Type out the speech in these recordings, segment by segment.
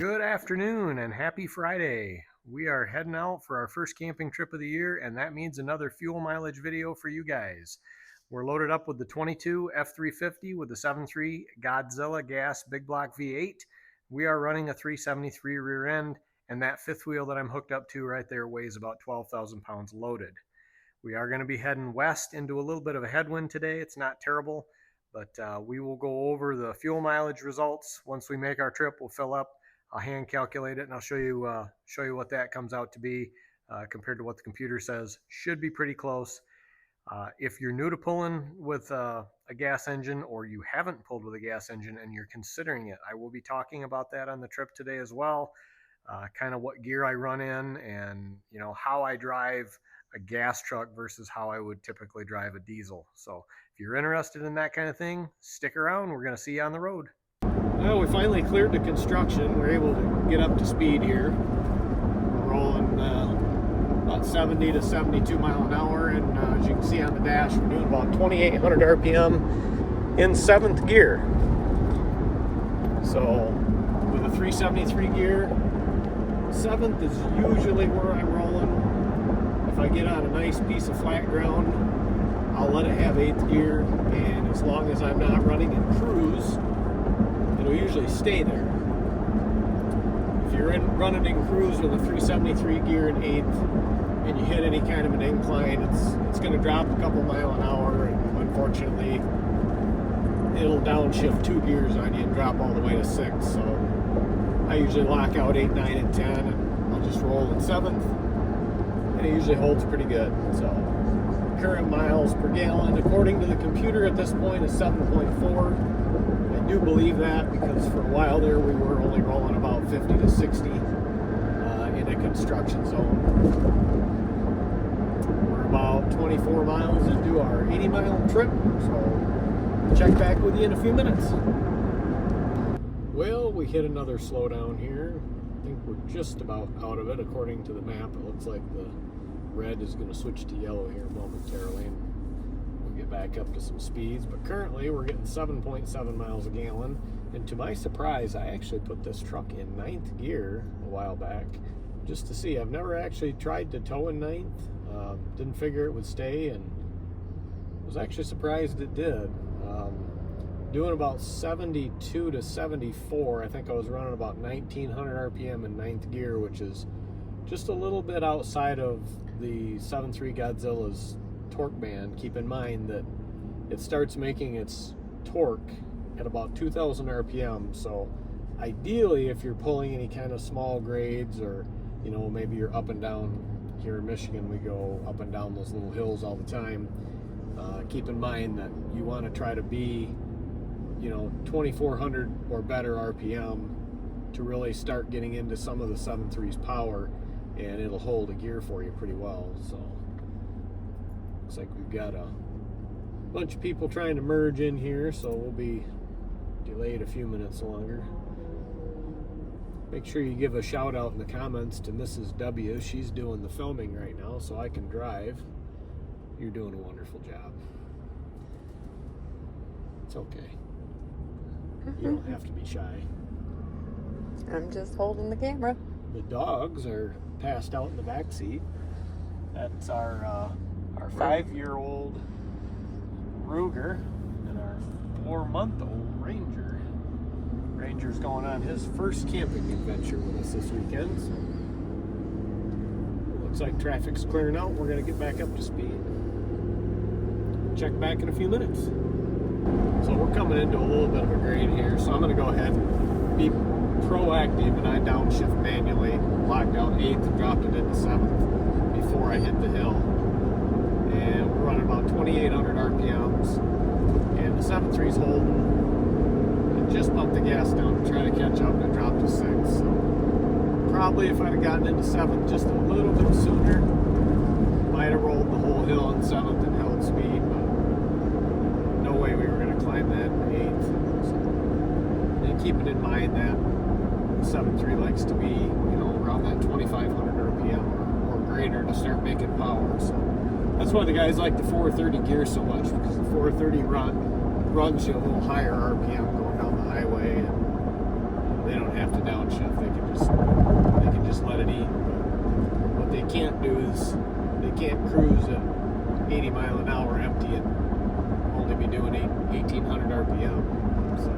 Good afternoon and happy Friday. We are heading out for our first camping trip of the year, and that means another fuel mileage video for you guys. We're loaded up with the 22 F350 with the 7.3 Godzilla gas big block V8. We are running a 373 rear end, and that fifth wheel that I'm hooked up to right there weighs about 12,000 pounds loaded. We are going to be heading west into a little bit of a headwind today. It's not terrible, but we will go over the fuel mileage results. Once we make our trip, we'll fill up. I'll hand calculate it, and I'll show you what that comes out to be compared to what the computer says. Should be pretty close. If you're new to pulling with a gas engine, or you haven't pulled with a gas engine and you're considering it, I will be talking about that on the trip today as well. Kind of what gear I run in, and how I drive a gas truck versus how I would typically drive a diesel. So if you're interested in that kind of thing, stick around. We're going to see you on the road. Well, we finally cleared the construction. We're able to get up to speed here. We're rolling about 70 to 72 mile an hour, and as you can see on the dash, we're doing about 2,800 RPM in 7th gear. So with a 373 gear, 7th is usually where I'm rolling. If I get on a nice piece of flat ground, I'll let it have 8th gear, and as long as I'm not running in cruise, it'll usually stay there. If you're running in cruise with a 373 gear in 8th and you hit any kind of an incline, it's going to drop a couple mile an hour, and unfortunately it'll downshift 2 gears on you and drop all the way to 6. So I usually lock out 8, 9, and 10, and I'll just roll in 7th, and it usually holds pretty good. So current miles per gallon according to the computer at this point is 7.4. I do believe that because for a while there we were only rolling about 50 to 60 in a construction zone. We're about 24 miles into our 80-mile trip, so I'll check back with you in a few minutes. Well, we hit another slowdown here. I think we're just about out of it. According to the map, it looks like the red is going to switch to yellow here momentarily, and we'll get back up to some speeds. But currently we're getting 7.7 miles a gallon, and to my surprise, I actually put this truck in 9th gear a while back just to see. I've never actually tried to tow in 9th. Didn't figure it would stay, and was actually surprised it did. Doing about 72 to 74. I think I was running about 1900 RPM in 9th gear, which is just a little bit outside of the 7.3 Godzilla's torque band. Keep in mind that it starts making its torque at about 2000 RPM. So ideally, if you're pulling any kind of small grades, or maybe you're up and down, here in Michigan we go up and down those little hills all the time, keep in mind that you want to try to be 2400 or better RPM to really start getting into some of the 7.3's power, and it'll hold a gear for you pretty well. So looks like we've got a bunch of people trying to merge in here, so we'll be delayed a few minutes longer. Make sure you give a shout out in the comments to Mrs. W. She's doing the filming right now, so I can drive. You're doing a wonderful job. It's okay. You don't have to be shy. I'm just holding the camera. The dogs are passed out in the back seat. That's our 5-year-old Ruger and our 4-month-old Ranger. Ranger's going on his first camping adventure with us this weekend. So looks like traffic's clearing out. We're going to get back up to speed. Check back in a few minutes. So we're coming into a little bit of a grade here, so I'm going to go ahead and be proactive, and I downshift manually, locked out 8th and dropped it into 7th before I hit the hill. And we're running about 2,800 RPMs, and the 7.3's holding. I just bumped the gas down to try to catch up, and it dropped to 6. So probably if I'd have gotten into 7th just a little bit sooner, might have rolled the whole hill in 7th and held speed, but no way we were going to climb that in 8th. So, and keeping in mind that the 7.3 likes to be, around that 2,500 RPM or greater to start making power. So that's why the guys like the 430 gear so much, because the 430 runs you a little higher RPM going down the highway, and they don't have to downshift. They can just let it eat. But what they can't do is they can't cruise at 80 mile an hour empty and only be doing 1800 RPM. So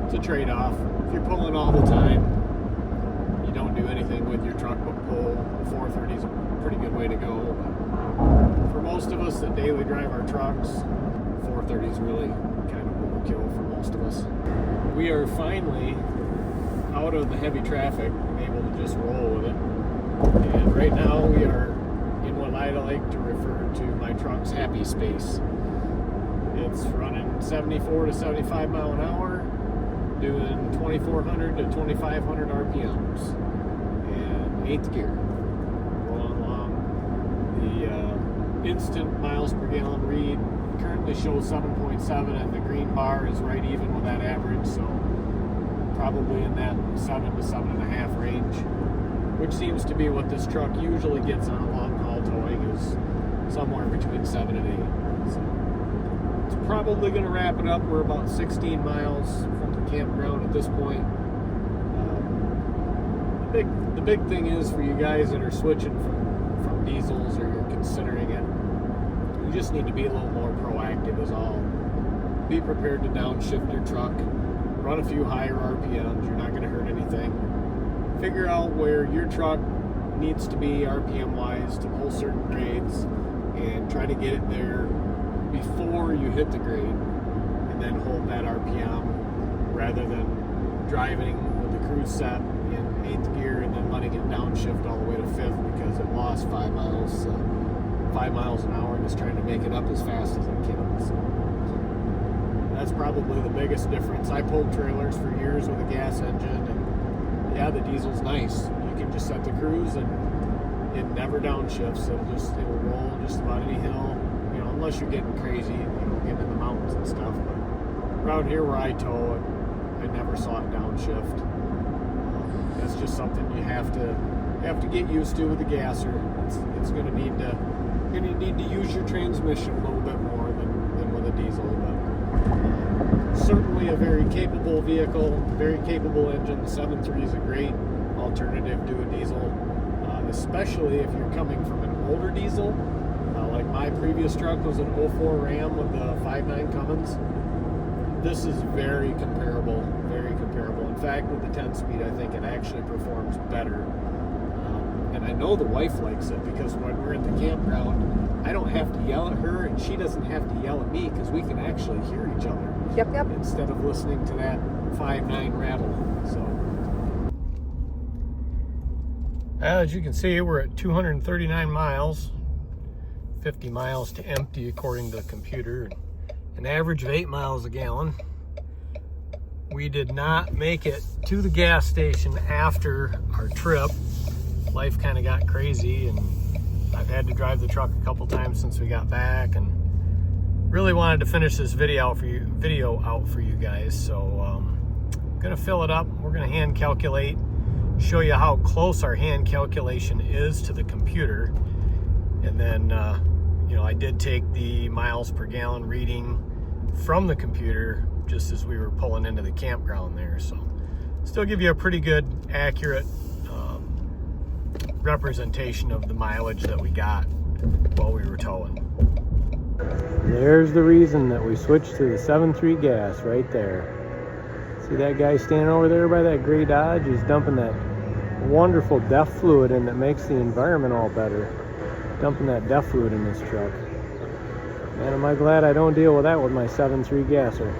it's a trade-off. If you're pulling all the time, you don't do anything with your truck but pull. The 430 is a pretty good way to go. But for most of us that daily drive our trucks, 430 is really kind of overkill for most of us. We are finally out of the heavy traffic and able to just roll with it. And right now we are in what I like to refer to my truck's happy space. It's running 74 to 75 mile an hour, doing 2400 to 2500 RPMs, and 8th gear. Rolling along. The instant miles per gallon read currently shows 7.7, and the green bar is right even with that average, so probably in that 7 to 7.5 range, which seems to be what this truck usually gets on a long haul towing, is somewhere between 7 and 8. So it's probably going to wrap it up. We're about 16 miles from the campground at this point. The big thing is for you guys that are switching from diesels, or you're considering it, you just need to be a little more proactive is all. Be prepared to downshift your truck. Run a few higher RPMs. You're not going to hurt anything. Figure out where your truck needs to be RPM wise to pull certain grades, and try to get it there before you hit the grade, and then hold that RPM rather than driving with the cruise set in 8th gear and then letting it downshift all the way to 5th because it lost 5 miles an hour and is trying to make it up as fast as it can. So that's probably the biggest difference. I pulled trailers for years with a gas engine, and yeah, the diesel's nice. You can just set the cruise and it never downshifts. It will roll just about any hill, unless you're getting crazy, getting in the mountains and stuff. But around here where I tow, I never saw it downshift. That's just something you have to get used to with the gasser. It's going to need to use your transmission a little bit more than with a diesel, but certainly a very capable vehicle, very capable engine. The 7.3 is a great alternative to a diesel, especially if you're coming from an older diesel. Like my previous truck was an 04 Ram with the 5.9 Cummins. This is very comparable, very comparable. In fact, with the 10-speed, I think it actually performs better. And I know the wife likes it because when we're at the campground, I don't have to yell at her and she doesn't have to yell at me because we can actually hear each other. Yep. Instead of listening to that 5.9 rattle. So, as you can see, we're at 239 miles, 50 miles to empty according to the computer, an average of 8 miles a gallon. We did not make it to the gas station after our trip. Life kind of got crazy, and I've had to drive the truck a couple times since we got back, and really wanted to finish this video out for you guys. So I'm gonna fill it up. We're gonna hand calculate, show you how close our hand calculation is to the computer, and then I did take the miles per gallon reading from the computer just as we were pulling into the campground there. So still give you a pretty good, accurate representation of the mileage that we got while we were towing. There's the reason that we switched to the 7.3 gas right there. See that guy standing over there by that gray Dodge? He's dumping that wonderful DEF fluid in that makes the environment all better. Dumping that DEF fluid in this truck. Man, am I glad I don't deal with that with my 7.3 gasser.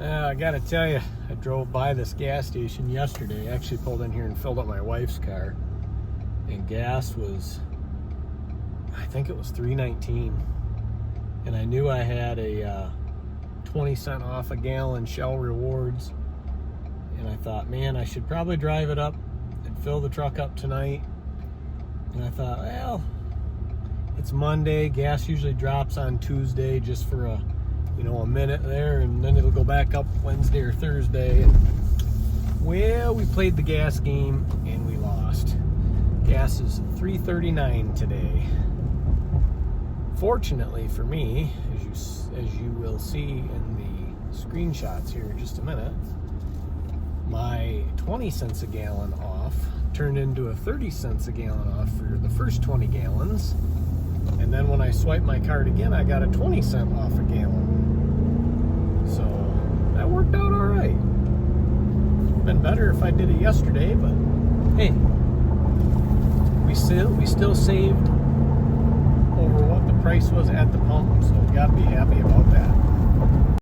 I gotta tell you, I drove by this gas station yesterday. I actually pulled in here and filled up my wife's car, and gas was, I think it was $3.19, and I knew I had a 20-cent off a gallon Shell Rewards, and I thought, man, I should probably drive it up and fill the truck up tonight. And I thought, well, it's Monday, gas usually drops on Tuesday just for a minute there, and then it'll go back up Wednesday or Thursday. And, well, we played the gas game and we lost. Gas is $3.39 today. Fortunately for me, as you will see in the screenshots here in just a minute. My 20 cents a gallon off turned into a 30 cents a gallon off for the first 20 gallons. And then when I swiped my card again, I got a 20 cent off a gallon. So that worked out all right. Been better if I did it yesterday, but hey, we still saved over what the price was at the pump, so we gotta be happy about that.